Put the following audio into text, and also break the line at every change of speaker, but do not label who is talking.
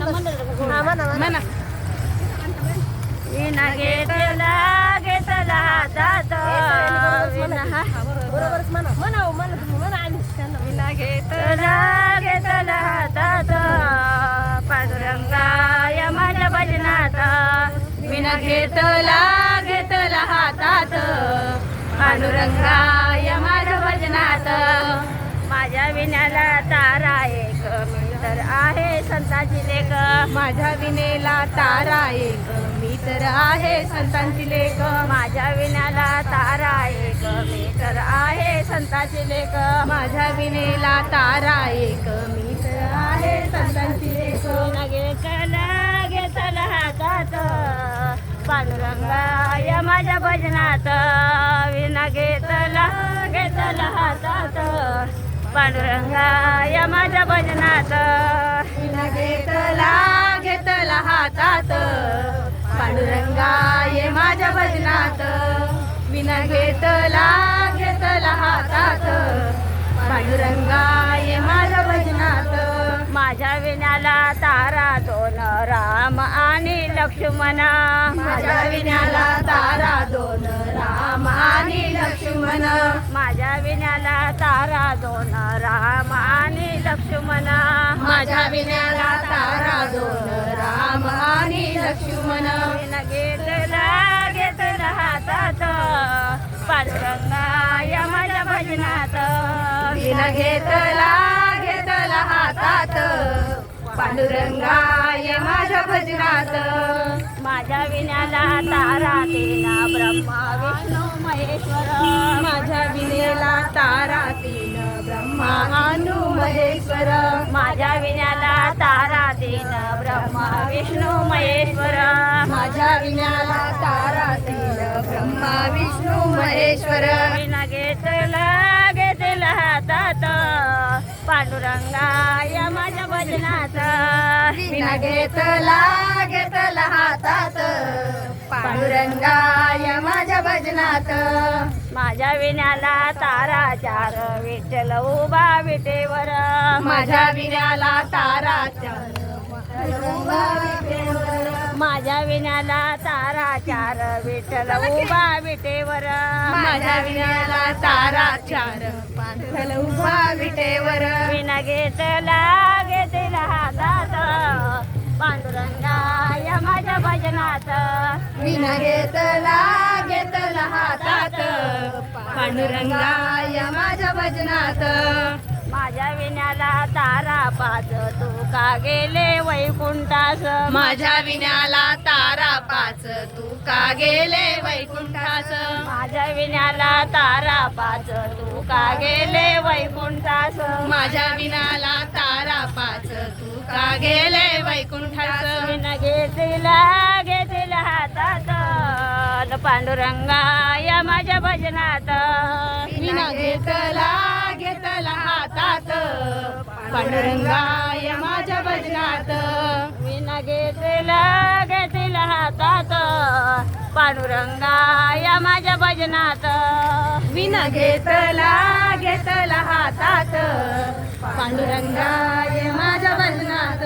म्हणा. विना घेतला घेतला हातात विना विना घेतला घेतला हातात पांडुरंगा या माझ्या भजनात विना घेतला घेतला हातात पांडुरंगा या माझ्या भजनात माझ्या विण्याला तारा एक मी तर आहे संतांची लेक
माझ्या विनेला तारा एक मी तर आहे संतांची लेक
माझ्या विण्याला तारा एक मी तर आहे संतांची लेक
माझ्या विनेला तारा एक मी तर आहे संतांची लेक
घेतला घेतला हातात पांडुरंगा या माझ्या भजनात विना घेतला घेतला हातात पांडुरंगा या माझ्या भजनात
विना घेतला घेतला हातात पांडुरंगा ये माझ्या भजनात विना घेतला घेतला हातात पांडुरंगा ये माझ्या भजनात
माझ्या विण्याला तारा दोन राम आणि लक्ष्मण
माझ्या विण्याला तारा दोन राम आणि लक्ष्मण
माझ्या विण्याला तारा दोन राम आणि लक्ष्मण
माझ्या विण्याला तारा दोन राम आणि लक्ष्मण
विना घेतला घेतला हातात पांडुरंगा या माझ्या भजनात
विना घेतला घेतला हातात पांडुरंगा ये माझ्या भजनात
माझ्या विण्याला तारा तीन ब्रह्मा विष्णू महेश्वर
माझ्या विनेला तारा तीन ब्रह्मा अनु महेश्वर
माझ्या विण्याला तारा तीन ब्रह्मा विष्णू महेश्वर
माझ्या विण्याला तारा तीन ब्रह्मा विष्णू महेश्वर
विना घेतला घेतला हातात पांडुरंगा या माझ्या भजनात
विना घेतला घेतला हातात पांडुरंगा या माझ्या भजनात
माझ्या विण्याला तारा चार विठ्ठल उभा विटेवर
माझ्या विण्याला तारा चार उभा विटेवर
माझ्या विण्याला तारा चार विठ्ठल उभा विटेवर
माझ्या विण्याला तारा चार पांढल उभा विटेवर
विना घेतला घेतला हातात पांडुरंगा या माझ्या भजनात
विना घेतला घेतला हातात पांडुरंगा या माझ्या भजनात
माझ्या विण्याला तारा पाच तू का गेले वैकुंठास
माझ्या विण्याला तारा पाच तू का गेले वैकुंठास
माझ्या विण्याला तारा पाच तू का गेले वैकुंठास
माझ्या विण्याला तारा पाच तू का गेले वैकुंठास
विना घेतला घेतला हातात पांडुरंगा या माझ्या भजनात
विना घेतला घेतला हातात पांडुरंगा या माझ्या भजनात
विना घेतला घेतला हातात पांडुरंगा या माझ्या भजनात
विना घेतला घेतला हातात पांडुरंगा या माझ्या भजनात